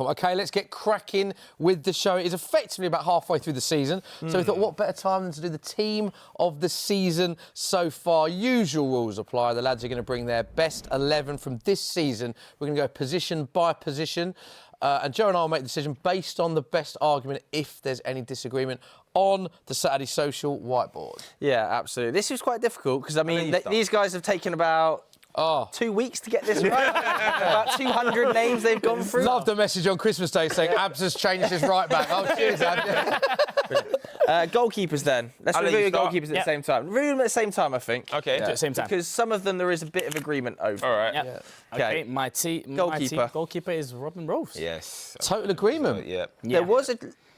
OK, let's get cracking with the show. It is effectively about halfway through the season, so we thought what better time than to do the team of the season so far. Usual rules apply. The lads are going to bring their best 11 from this season. We're going to go position by position, and Joe and I will make the decision based on the best argument if there's any disagreement on the Saturday Social whiteboard. Yeah, absolutely. This was quite difficult because, I mean, these guys have taken about 2 weeks to get this right. About 200 names they've gone through. Loved the message on Christmas Day saying Abz has changed his right back. Oh, cheers, Abz. Goalkeepers then. Let's review your goalkeepers at the same time. Review them at the same time, I think. Okay. Yeah. At the same time. Because some of them there is a bit of agreement over. All right. Yeah. Okay. My team goalkeeper is Robin Rose. Yes. Total agreement. Yeah. There was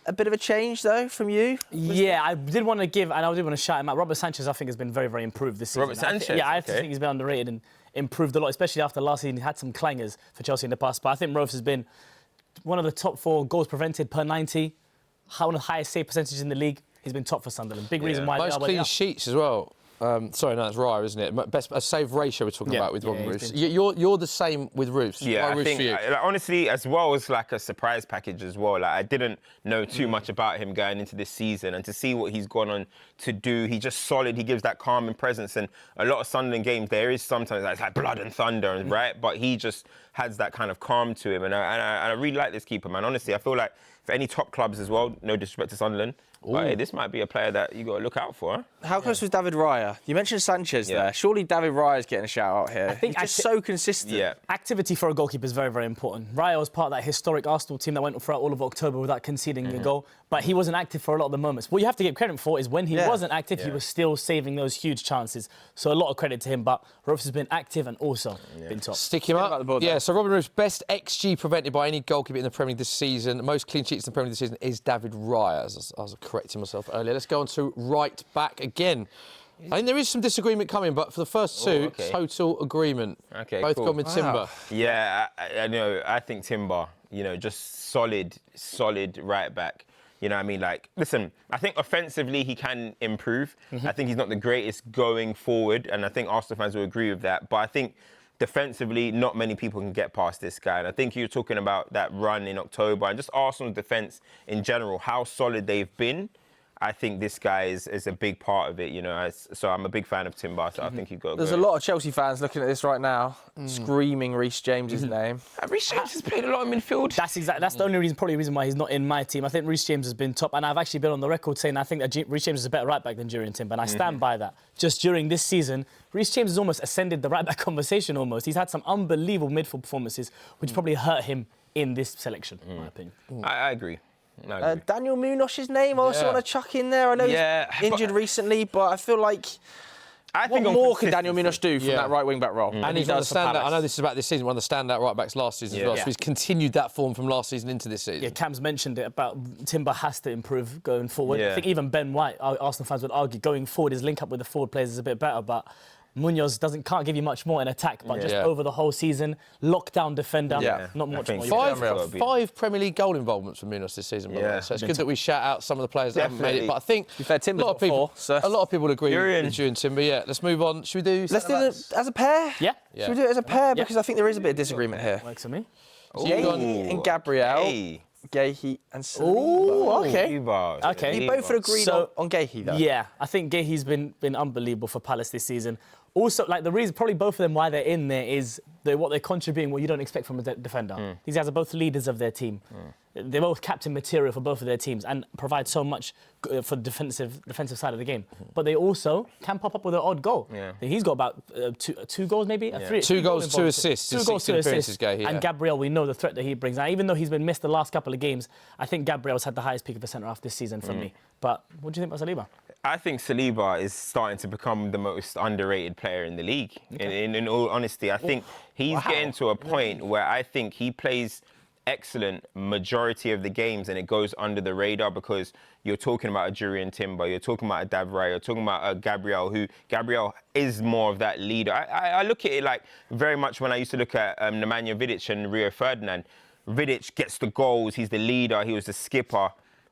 a bit of a change, though, from you. Yeah, I did want to give, and I did want to shout him out. Robert Sanchez, I think, has been very, very improved this season. Robert Sanchez? I think he's been underrated and improved a lot, especially after last season. He had some clangers for Chelsea in the past, but I think Rose has been one of the top 4 goals prevented per 90, one of the highest save percentages in the league. He's been top for Sunderland. Big reason why. Most clean sheets as well. Sorry, no, that's Raya, isn't it? Best save ratio we're talking about with Robin Roos. You're the same with Roos. Yeah, I think, honestly, as well as like a surprise package as well. Like, I didn't know too much about him going into this season, and to see what he's gone on to do, he's just solid. He gives that calming presence, and a lot of Sunderland games, there is sometimes it's like blood and thunder, right? But he just has that kind of calm to him, and I really like this keeper, man. Honestly, I feel like for any top clubs as well, no disrespect to Sunderland, but hey, this might be a player that you got to look out for. Huh? How close was David Raya? You mentioned Sanchez there. Surely David Raya's getting a shout out here. I think he's just so consistent. Yeah. Activity for a goalkeeper is very, very important. Raya was part of that historic Arsenal team that went throughout all of October without conceding a goal, but he wasn't active for a lot of the moments. What you have to give credit for is when he wasn't active, he was still saving those huge chances. So a lot of credit to him, but Rose has been active and also been top. Stick him up. So Robin Roos, best XG prevented by any goalkeeper in the Premier League this season. Most clean sheets in the Premier League this season is David Raya, as I was correcting myself earlier. Let's go on to right back again. I think there is some disagreement coming, but for the first two, total agreement. Okay, both gone with Timber. Yeah, I know. I think Timber, just solid right back. You know what I mean? Like, listen, I think offensively he can improve. I think he's not the greatest going forward, and I think Arsenal fans will agree with that. But I think defensively, not many people can get past this guy. And I think you're talking about that run in October and just Arsenal's defence in general, how solid they've been. I think this guy is a big part of it, So I'm a big fan of Timber, so I think he's got to There's a lot of Chelsea fans looking at this right now, screaming Reece James' name. Reece James has played a lot in midfield. That's the only reason, probably reason why he's not in my team. I think Reece James has been top, and I've actually been on the record saying I think that Reece James is a better right back than Jurriën Timber, and I stand by that. Just during this season, Reece James has almost ascended the right back conversation almost. He's had some unbelievable midfield performances, which probably hurt him in this selection, in my opinion. I agree. Daniel Munoch's name I also want to chuck in there. I know he's injured recently, but I feel like what more can Daniel Munoch do from that right wing back role? And he's one of the standout. I know this is about this season, one of the standout right backs last season as well. So he's continued that form from last season into this season. Yeah, Cam's mentioned it about Timber has to improve going forward. I think even Ben White, Arsenal fans would argue, going forward his link up with the forward players is a bit better, but Munoz can't give you much more in attack, but just over the whole season, lockdown defender, not much more. Five Premier League goal involvements for Munoz this season, by the way. So it's good that we shout out some of the players that haven't made it. But I think a lot of people will agree with Jurriën Timber. Yeah, let's move on. Should we do? Let's do it as a pair. Yeah. Should we do it as a pair because I think there is a bit of disagreement here. Works for me. Gehi and Gabriel. Gehi and Saliba. Oh, okay. You both agreed on Gehi, though. Yeah, I think Gehi's been unbelievable for Palace this season. Also, like the reason, probably both of them why they're in there is what they're contributing, what you don't expect from a defender. These guys are both leaders of their team. They're both captain material for both of their teams and provide so much for the defensive side of the game. But they also can pop up with an odd goal. He's got about two goals, maybe? Two goals, 2 assists. 2 goals, 2 assists. And Gabriel, we know the threat that he brings. Now, even though he's been missed the last couple of games, I think Gabriel's had the highest peak of a centre-half this season for me. But what do you think about Saliba? I think Saliba is starting to become the most underrated player in the league. In all honesty, I think he's getting to a point where I think he plays excellent majority of the games and it goes under the radar because you're talking about a Jurriën Timber, you're talking about a David Raya, you're talking about a Gabriel, who Gabriel is more of that leader. I look at it like very much when I used to look at Nemanja Vidic and Rio Ferdinand. Vidic gets the goals, he's the leader, he was the skipper.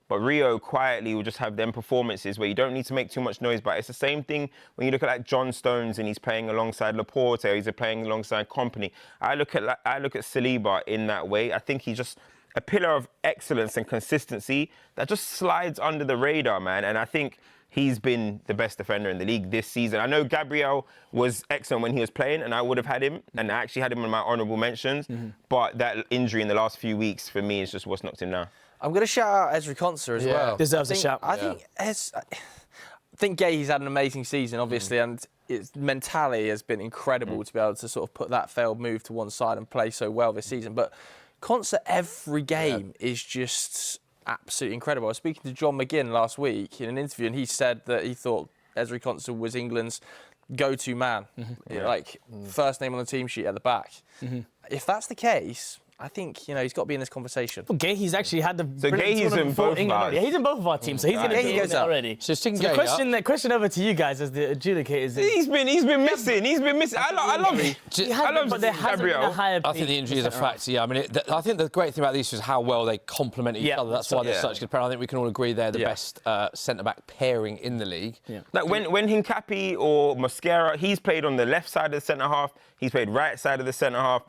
But Rio quietly will just have them performances where you don't need to make too much noise. But it's the same thing when you look at like John Stones and he's playing alongside Laporte, or he's playing alongside Kompany. I look at Saliba in that way. I think he just a pillar of excellence and consistency that just slides under the radar, man. And I think he's been the best defender in the league this season. I know Gabriel was excellent when he was playing, and I would have had him, and I actually had him in my honourable mentions. But that injury in the last few weeks, for me, is just what's knocked him down. I'm going to shout out Ezri Konsa as well. Deserves a shout. I think Gay's had an amazing season, obviously, and its mentality has been incredible to be able to sort of put that failed move to one side and play so well this season. But Konsa, every game is just absolutely incredible. I was speaking to John McGinn last week in an interview, and he said that he thought Ezri Konsa was England's go-to man, first name on the team sheet at the back. If that's the case, I think, he's got to be in this conversation. Well, Gay, he's actually had the Gay's in both of ours. Yeah, he's in both of our teams, so he's going to be in already. So the question over to you guys as the adjudicators. He's been missing. I love him. But there hasn't been a higher. I think the injury is a factor. Yeah, I mean, I think the great thing about these is how well they complement each other. That's why they're such good pairs. I think we can all agree they're the best centre-back pairing in the league. Yeah. Like when Hincapi or Mosquera, he's played on the left side of the centre-half, he's played right side of the centre-half.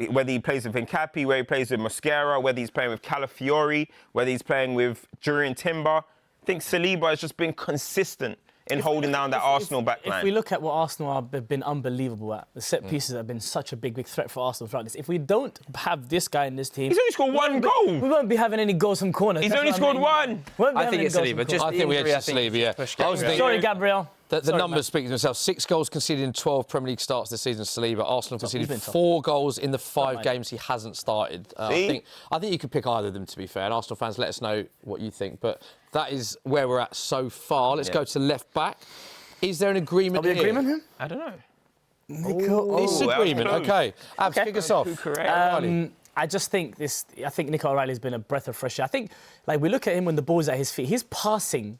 Whether he plays with Hincapi, whether he plays with Mosquera, whether he's playing with Calafiori, whether he's playing with Jurriën Timber, I think Saliba has just been consistent in holding down that Arsenal backline. If we look at what Arsenal have been unbelievable at, the set pieces have been such a big threat for Arsenal throughout this. If we don't have this guy in this team... He's only scored one goal. We won't be having any goals from corners. He's only scored one. I think it's Saliba. I think we actually Saliba, yeah. Sorry, Gabriel. The numbers speak for themselves. 6 goals conceded in 12 Premier League starts this season, Saliba. Arsenal conceded 4 goals in the 5 games he hasn't started. I think you could pick either of them, to be fair. And Arsenal fans, let us know what you think. But that is where we're at so far. Let's go to left back. Is there an agreement here? Agreement here? I don't know. Disagreement. Okay. Abz, kick us off. I just think I think Nico O'Reilly's been a breath of fresh air. I think, we look at him when the ball's at his feet. His passing,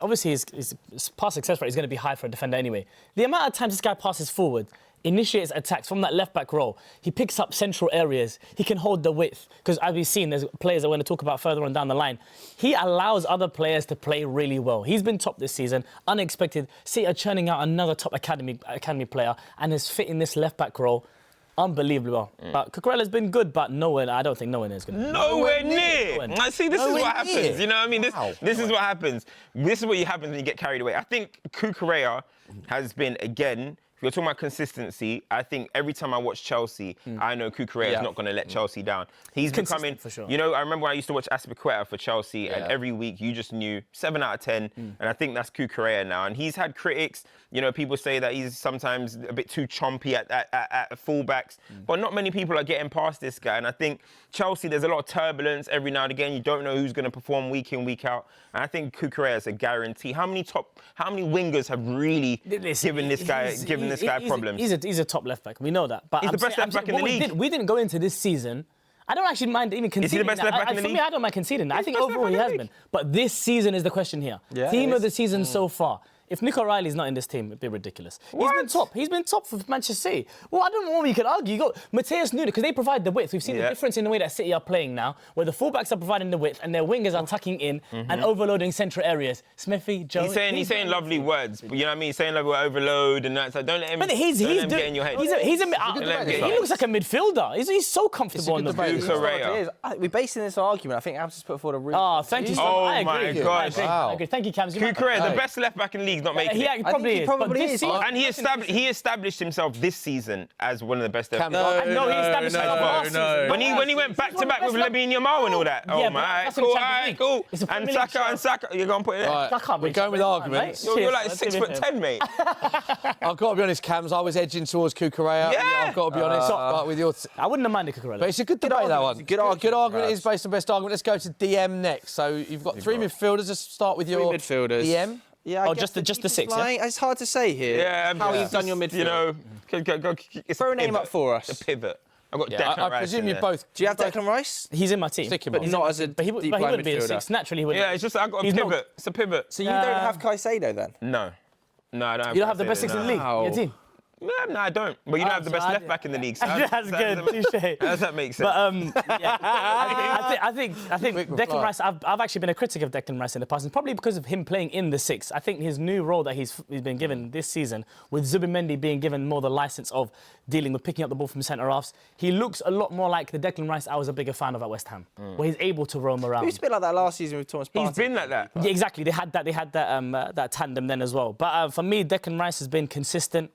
obviously his pass success rate is going to be high for a defender anyway. The amount of times this guy passes forward, initiates attacks from that left-back role, he picks up central areas, he can hold the width, because as we've seen, there's players that we're going to talk about further on down the line. He allows other players to play really well. He's been top this season, unexpected. City are churning out another top academy player, and is fitting this left-back role unbelievably well. But Cucurella's been good, but I don't think nowhere near is going to be. Nowhere near! See, this is what happens. You know what I mean? This is what happens. This is what happens when you get carried away. I think Cucurella has been, again, if you're talking about consistency, I think every time I watch Chelsea, I know Cucurella is not going to let Chelsea down. He's becoming, for sure. I remember when I used to watch Azpilicueta for Chelsea, and every week you just knew 7 out of 10, and I think that's Cucurella now. And he's had critics, people say that he's sometimes a bit too chompy at fullbacks, but not many people are getting past this guy. And I think Chelsea, there's a lot of turbulence every now and again. You don't know who's going to perform week in, week out. And I think Cucurella is a guarantee. How many wingers have really given this guy problems? He's a top left back. We know that. But he's the best left back in the league. We didn't go into this season. I don't actually mind even conceding. Is he the best left back in the league? For me, I don't mind conceding that. I think overall he has been. But this season is the question here. Team of the season so far. If Nico O'Reilly's not in this team, it'd be ridiculous. What? He's been top for Manchester City. Well, I don't know what you could argue. You got Mateus Nunes, because they provide the width. We've seen the difference in the way that City are playing now, where the fullbacks are providing the width and their wingers are tucking in and overloading central areas. Smithy, Joe... He's saying lovely words, but you know what I mean? He's saying like overload and that, so don't let him, get in your head. He looks like a midfielder. He's so comfortable on the ball. We're basing this argument. I think Abz has put forward a really... thank you so Oh much. my gosh. I agree. Thank you, Cams. Cucurella, the best left back in the league, not making it. He probably is. And he established himself this season as one of the best ever. No, he established himself last season. When he went back to back with Lamine Yamal and all that. Oh my, cool. And Saka, you're going to put it there? We're going with arguments. You're like 6'10", mate. I've got to be honest, Cams. I was edging towards Cucurella. Yeah. I've got to be honest. But with your I wouldn't have minded Cucurella. But it's a good debate, that one. Good argument. It is based on best argument. Let's go to DM next. So you've got 3 midfielders. Let's start with your DM. Yeah, just the 6. Yeah? It's hard to say here. How you've done your midfield. Throw a name up for us. A pivot. I've got Declan Rice. I presume you both. Do you have Declan Rice? He's in my team. But not as a deep line midfielder. But he wouldn't be a 6. Naturally, he wouldn't. Yeah, it's just I've got a pivot. It's a pivot. So you don't have Caicedo then? No, I don't have. You don't have the best 6 in the league in your team? No, I don't. But you don't have the best left back in the league. So That's good. Touche. How does that make sense? But yeah, I think Declan Rice. I've actually been a critic of Declan Rice in the past, and probably because of him playing in the six. I think his new role that he's been given this season, with Zubimendi being given more the license of dealing with picking up the ball from centre halves, he looks a lot more like the Declan Rice I was a bigger fan of at West Ham, where he's able to roam around. He was a bit like that last season with Thomas Partey. He's been like that. Yeah, exactly. They had that tandem then as well. But for me, Declan Rice has been consistent.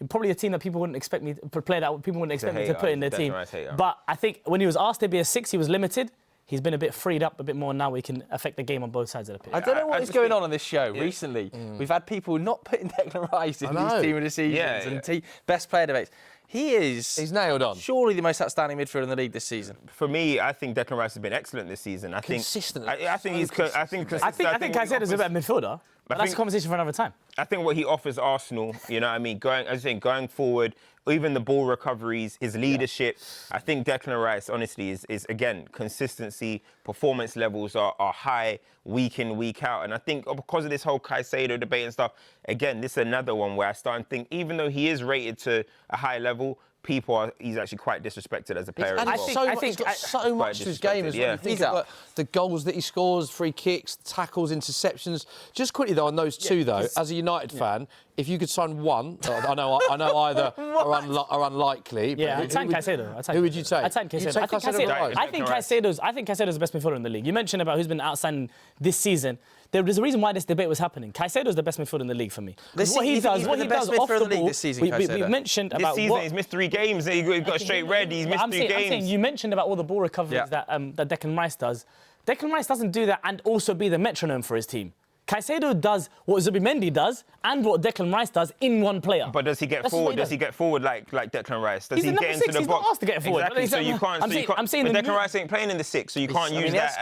Probably a team that people wouldn't expect me to play. That people wouldn't expect me to put in their team. But I think when he was asked to be a 6, he was limited. He's been a bit freed up a bit more now. We can affect the game on both sides of the pitch. I don't know what is going on this show recently. We've had people not putting Declan Rice in these team of the seasons and best player debates. He's nailed on. Surely the most outstanding midfielder in the league this season. For me, I think Declan Rice has been excellent this season. Consistent. I think he's. I think Caicedo's a better midfielder. But that's a conversation for another time. I think what he offers Arsenal, you know what I mean, going forward, even the ball recoveries, his leadership, I think Declan Rice, honestly, is again, consistency, performance levels are high week in, week out. And I think because of this whole Caicedo debate and stuff, again, this is another one where I start to think, even though he is rated to a high level, he's actually quite disrespected as a player as well. He's got so much to his game as well. Yeah. You think about the goals that he scores, free kicks, tackles, interceptions. Just quickly though on those two though, as a United fan, if you could sign one, I know either are unlikely. Yeah, I'd sign Caicedo. Who would you take? I'd sign Caicedo. I think Caicedo's the best midfielder in the league. You mentioned about who's been outstanding this season. There's a reason why this debate was happening. Caicedo's the best midfielder in the league for me. What he does off the ball. This season, we mentioned about this season he's missed 3 games. He got a straight red. He's missed 3 games. I'm saying you mentioned about all the ball recoveries that Declan Rice does. Declan Rice doesn't do that and also be the metronome for his team. Caicedo does what Zubimendi does and what Declan Rice does in one player. But does he get forward? Does he get forward like Declan Rice? Does he get into the box? He's not asked to get forward. Exactly. So you can't. I'm saying Declan Rice ain't playing in the 6, so you can't use that.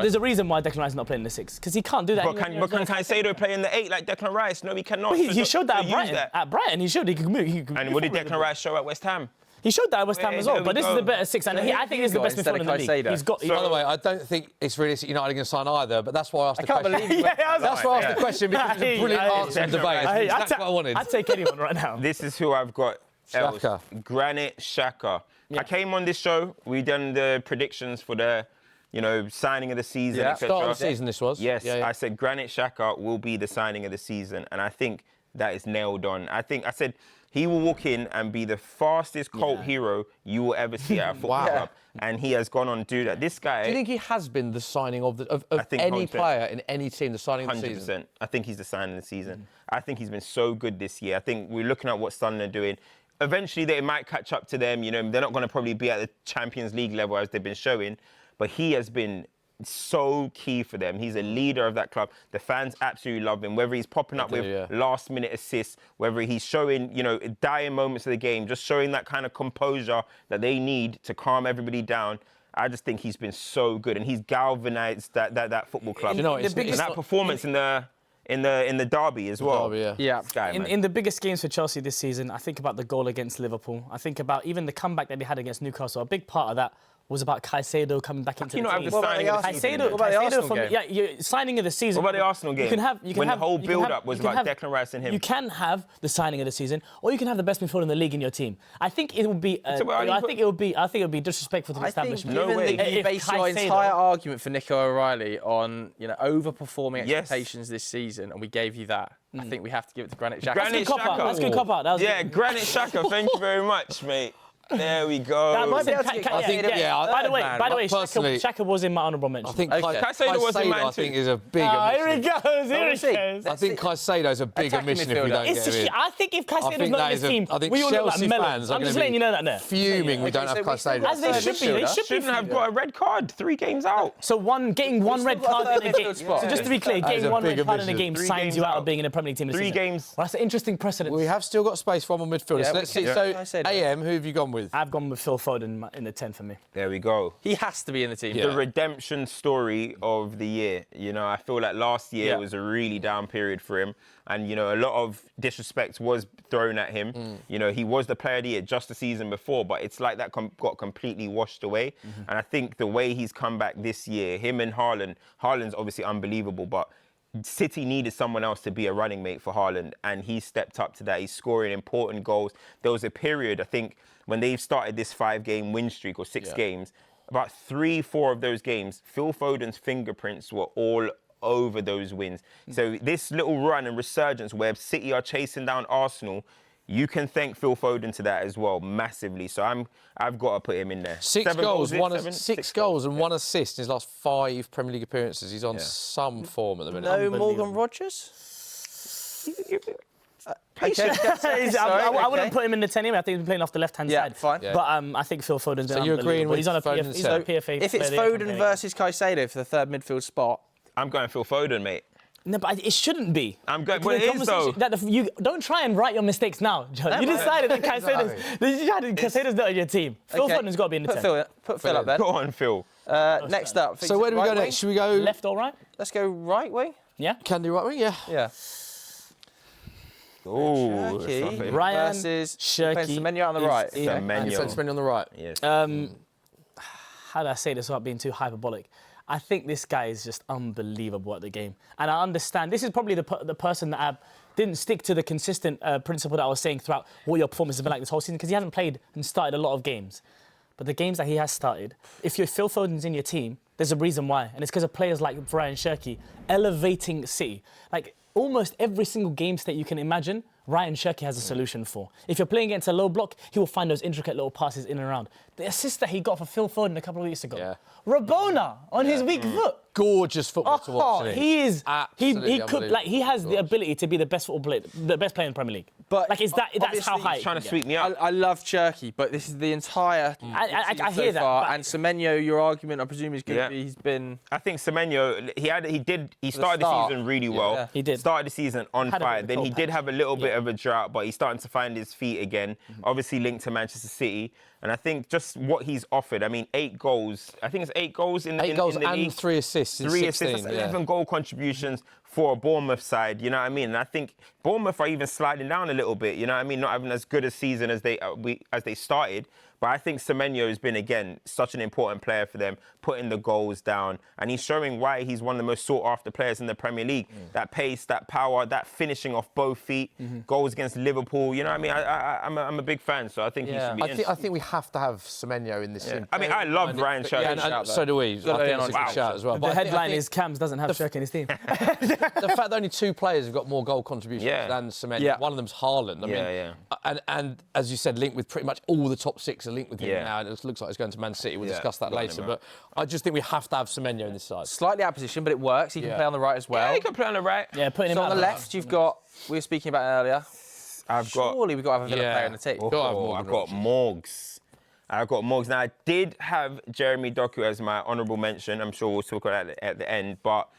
There's a reason why Declan Rice is not playing in the 6 because he can't do that. But can Caicedo play in the 8 like Declan Rice? No, he cannot. He showed that at Brighton. At Brighton, he showed he could move. And what did Declan Rice show at West Ham? He showed that at West Ham as well, but this is the better 6, and I think this is the best midfielder in the league. He's got. By the way, I don't think it's realistic United are going to sign either, but that's why I asked the question. I can't believe that's why I asked the question because it's a brilliant answer and debate. That's what I wanted. I'd take anyone right now. This is who I've got. Xhaka. Granit Xhaka. I came on this show. We done the predictions for the, signing of the season, etc. Start of the season this was. Yes, I said Granit Xhaka will be the signing of the season, and I think that is nailed on. I said he will walk in and be the fastest cult hero you will ever see at a football club. And he has gone on to do that. This guy... Do you think he has been the signing of any player in any team, the signing of the season? 100%. I think he's the signing of the season. I think he's been so good this year. I think we're looking at what Sunderland are doing. Eventually, they might catch up to them. They're not going to probably be at the Champions League level as they've been showing. But he has been so key for them. He's a leader of that club. The fans absolutely love him. Whether he's popping up with last-minute assists, whether he's showing, dying moments of the game, just showing that kind of composure that they need to calm everybody down. I just think he's been so good, and he's galvanised that football club. And that performance in the derby as well. In the biggest games for Chelsea this season, I think about the goal against Liverpool. I think about even the comeback that they had against Newcastle. A big part of that was about Caicedo coming back into the team. Signing of the season. What about the Arsenal game? When the whole build-up was about Declan Rice and him. You can have the signing of the season, or you can have the best midfielder in the league in your team. I think it would be. I think it would be disrespectful to the establishment. No way. You base your entire argument for Nico O'Reilly on overperforming expectations this season, and we gave you that. I think we have to give it to Granit Xhaka. That's a good cop out. Yeah, Granit Xhaka. Thank you very much, mate. There we go. By the way, Xhaka was in my honourable mention. I think Caicedo was in mine too. Is a big omission. Here he goes. I think Caicedo's a big omission if we don't get him. I think if Caicedo's not in this team, we all look like melons. I'm just letting you know that there. Fuming we don't have Caicedo. As they should be. They shouldn't have got a red card 3 games out. So getting one red card in a game. So just to be clear, getting one red card in a game signs you out of being in a Premier League team this season. 3 games. Well, that's an interesting precedent. We have still got space for one more midfielder. Let's see. So, AM, who have you gone with? I've gone with Phil Foden in the 10 for me. There we go. He has to be in the team. The redemption story of the year. I feel like last year was a really down period for him. And, a lot of disrespect was thrown at him. He was the player of the year just the season before, but it's like that got completely washed away. And I think the way he's come back this year, him and Haaland's obviously unbelievable, but City needed someone else to be a running mate for Haaland, and he stepped up to that. He's scoring important goals. There was a period, I think, when they've started this 5-game win streak or 6 games, about 3-4 of those games, Phil Foden's fingerprints were all over those wins. So this little run and resurgence where City are chasing down Arsenal, you can thank Phil Foden to that as well, massively. So I've got to put him in there. 6 goals, six goals and 1 assist in his last 5 Premier League appearances. He's on some form at the minute. No Morgan Rogers? I wouldn't put him in the 10 anyway. I think he's playing off the left-hand side. Fine. But I think Phil Foden's been So you're agreeing with he's on a Foden's he's on a PFA. If it's Foden versus Caicedo for the 3rd midfield spot, I'm going Phil Foden, mate. No, but it shouldn't be. I'm going. Well, it is though. You don't try and write your mistakes now, John. You decided that Caicedo's not on your team. Phil Foden's got to be in the 10. Put Phil up then. Go on, Phil. Next up. So where do we go next? Should we go left or right? Let's go right wing. Yeah. Can do right wing, yeah. Yeah. Oh, Shirky Ryan versus Shirky. Semenyo on the right. Semenyo on the right. Yes. How do I say this without being too hyperbolic? I think this guy is just unbelievable at the game. And I understand, this is probably the person that didn't stick to the consistent principle that I was saying throughout what your performance has been like this whole season, because he hasn't played and started a lot of games. But the games that he has started, if Phil Foden's in your team, there's a reason why. And it's because of players like Ryan Shirky elevating City. Like, almost every single game state you can imagine, Ryan Shirky has a solution for. If you're playing against a low block, he will find those intricate little passes in and around. The assist that he got for Phil Foden a couple of weeks ago. Yeah. Rabona on his weak foot. Gorgeous football to watch. He is. Absolutely He could, like, he has the ability to be the best player in the Premier League. But like, that's how high. He's trying to sweep me up. I love Cherky, but this is the entire. I hear that. Far. And Semenyo, your argument, I presume, is going to be he's been. I think Semenyo, he started the season really well. Yeah. He did. Started the season on fire. Then he did have a little bit of a drought, but he's starting to find his feet again. Obviously linked to Manchester City. And I think just what he's offered, I mean, 8 goals. I think it's 8 goals in the league. 8 goals and 3 assists. 3 assists, that's 11 goal contributions for a Bournemouth side, you know what I mean? And I think Bournemouth are even sliding down a little bit, you know what I mean? Not having as good a season as they started. But I think Semenyo has been, again, such an important player for them, putting the goals down. And he's showing why he's one of the most sought-after players in the Premier League. That pace, that power, that finishing off both feet, goals against Liverpool. You know what I mean? I'm a big fan, so I think he should be in. I think we have to have Semenyo in this team. I mean, I love Ryan Shirky. Yeah, and so do we. I think it's a good shout as well. The headline is Cams doesn't have Shirky in his team. The fact that only 2 players have got more goal contributions than Semenyo. One of them's Haaland. I mean, and as you said, linked with pretty much all the top 6 are linked with him now. It looks like it's going to Man City. We'll discuss that later. But I just think we have to have Semenyo in this side. Slightly out of position, but it works. He can play on the right as well. Yeah, he can play on the right. Yeah, putting him on the left, you've got, we were speaking about it earlier. Surely we've got to have a Villa player in the team. I've got Morgs. Now, I did have Jeremy Doku as my honourable mention. I'm sure we'll talk about that at the end. But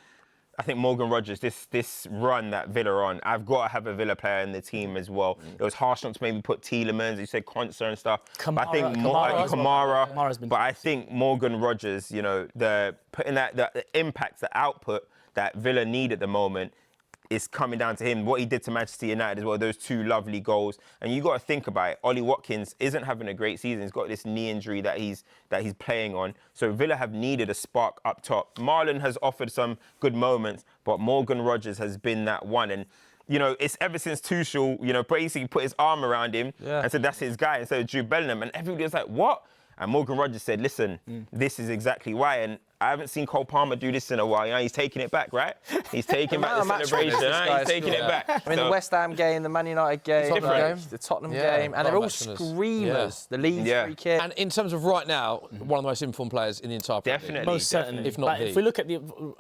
I think Morgan Rogers, this run that Villa are on, I've got to have a Villa player in the team as well. It was harsh not to maybe put Tielemans, you said Konsa and stuff. But I think Kamara. But I think Morgan Rogers, you know, the impact, the output that Villa need at the moment is coming down to him. What he did to Manchester United as well, those 2 lovely goals. And you got to think about it. Ollie Watkins isn't having a great season. He's got this knee injury that he's playing on. So Villa have needed a spark up top. Marlon has offered some good moments, but Morgan Rogers has been that one. And you know, it's ever since Tuchel, you know, basically put his arm around him and said that's his guy instead of Jude Bellingham. And everybody was like, what? And Morgan Rogers said, listen, this is exactly why. And I haven't seen Cole Palmer do this in a while. You know, he's taking it back, right? He's taking back the celebration. He's taking it back. I mean, the West Ham game, the Man United game, the Tottenham game, and they're all screamers. The Leeds free kick. And in terms of right now, one of the most informed players in the entire Premier League. Definitely. Most certainly. If not if we look at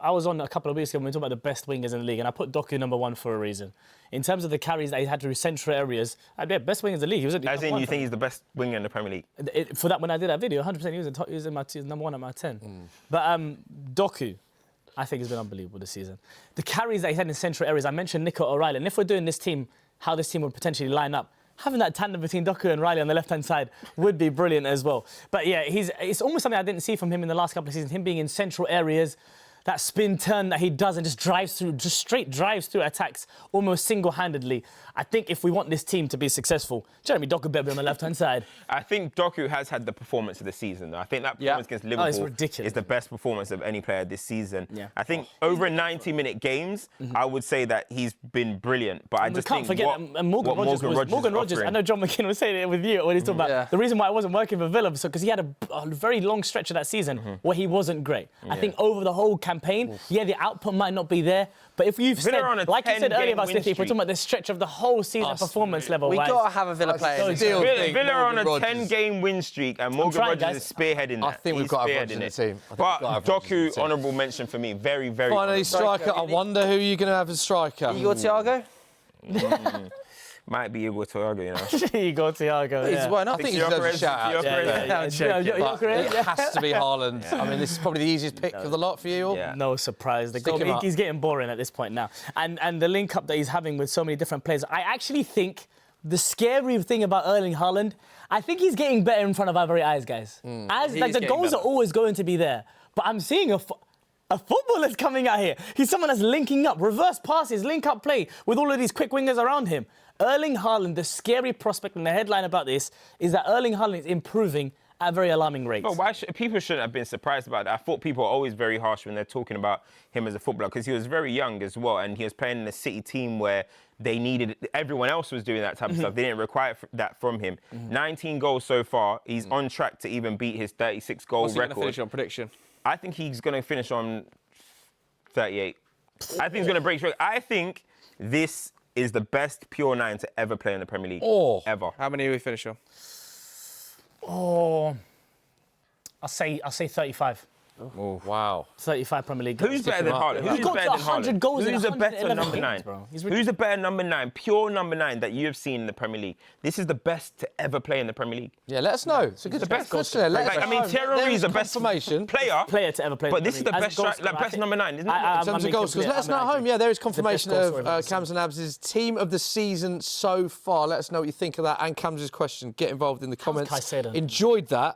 I was on a couple of weeks ago when we talked about the best wingers in the league, and I put Doku number 1 for a reason. In terms of the carries that he had through central areas, best wingers in the league. He was as in, you think he's the best winger in the Premier League? For that, when I did that video, 100% he was in my number 1 at my 10. But Doku, I think has been unbelievable this season. The carries that he had in central areas, I mentioned Nico O'Reilly, and if we're doing this team, how this team would potentially line up, having that tandem between Doku and Riley on the left-hand side would be brilliant as well. But yeah, it's almost something I didn't see from him in the last couple of seasons, him being in central areas, that spin turn that he does and just straight drives through attacks almost single-handedly. I think if we want this team to be successful, Jeremy Doku better be on the left-hand side. I think Doku has had the performance of the season. I think that performance against Liverpool it's ridiculous. is the best performance of any player this season. Yeah. I think over 90-minute games, I would say that he's been brilliant. But I just can't think forget Morgan Rogers. I know John McKean was saying it with you when he's talking about the reason why I wasn't working for Villa because he had a very long stretch of that season where he wasn't great. I think over the whole campaign, the output might not be there, but if you've said, like you said earlier about City, we're talking about the stretch of the whole season performance level. We got to have a Villa player. Villa are on a 10-game win streak, and Morgan Rogers is spearheading that. I think we've got to have Rodgers in the team. But Doku, honourable mention for me. Very, very. Finally, striker. I wonder who you're going to have as striker. Igor Thiago? Might be Igor Thiago, you know. Igor Thiago, yeah. Well, I think he deserves a shout-out. It has to be Haaland. I mean, this is probably the easiest pick of the lot for you all. Yeah. No surprise. He's getting boring at this point now. And the link-up that he's having with so many different players, I actually think the scary thing about Erling Haaland, I think he's getting better in front of our very eyes, guys. The goals are always going to be there. But I'm seeing a footballer's coming out here. He's someone that's linking up, reverse passes, link-up play with all of these quick wingers around him. Erling Haaland, the scary prospect and the headline about this is that Erling Haaland is improving at very alarming rates. But people shouldn't have been surprised about that. I thought people are always very harsh when they're talking about him as a footballer because he was very young as well, and he was playing in a City team where everyone else was doing that type of stuff. They didn't require that from him. 19 goals so far. He's on track to even beat his 36-goal What's he record. going to finish on prediction? I think he's going to finish on 38. I think he's going to break through. I think this is the best pure 9 to ever play in the Premier League. Ever. How many will we finish on? I'll say 35. Oh, wow. 35 Premier League. Who's better than Haaland? He got to 100 goals in Who's a better 111 number 9? games, bro. Who's the better number 9, pure number 9 that you have seen in the Premier League? This is the best to ever play in the Premier League. Yeah, let us know. It's a good question. Thierry Henry is the best player to ever play. But this is the best number 9, isn't it? In terms of goals, because let us know at home. Yeah, there is confirmation of Cams and Abz' team of the season so far. Let us know what you think of that and Cams' question. Get involved in the comments. Enjoyed that.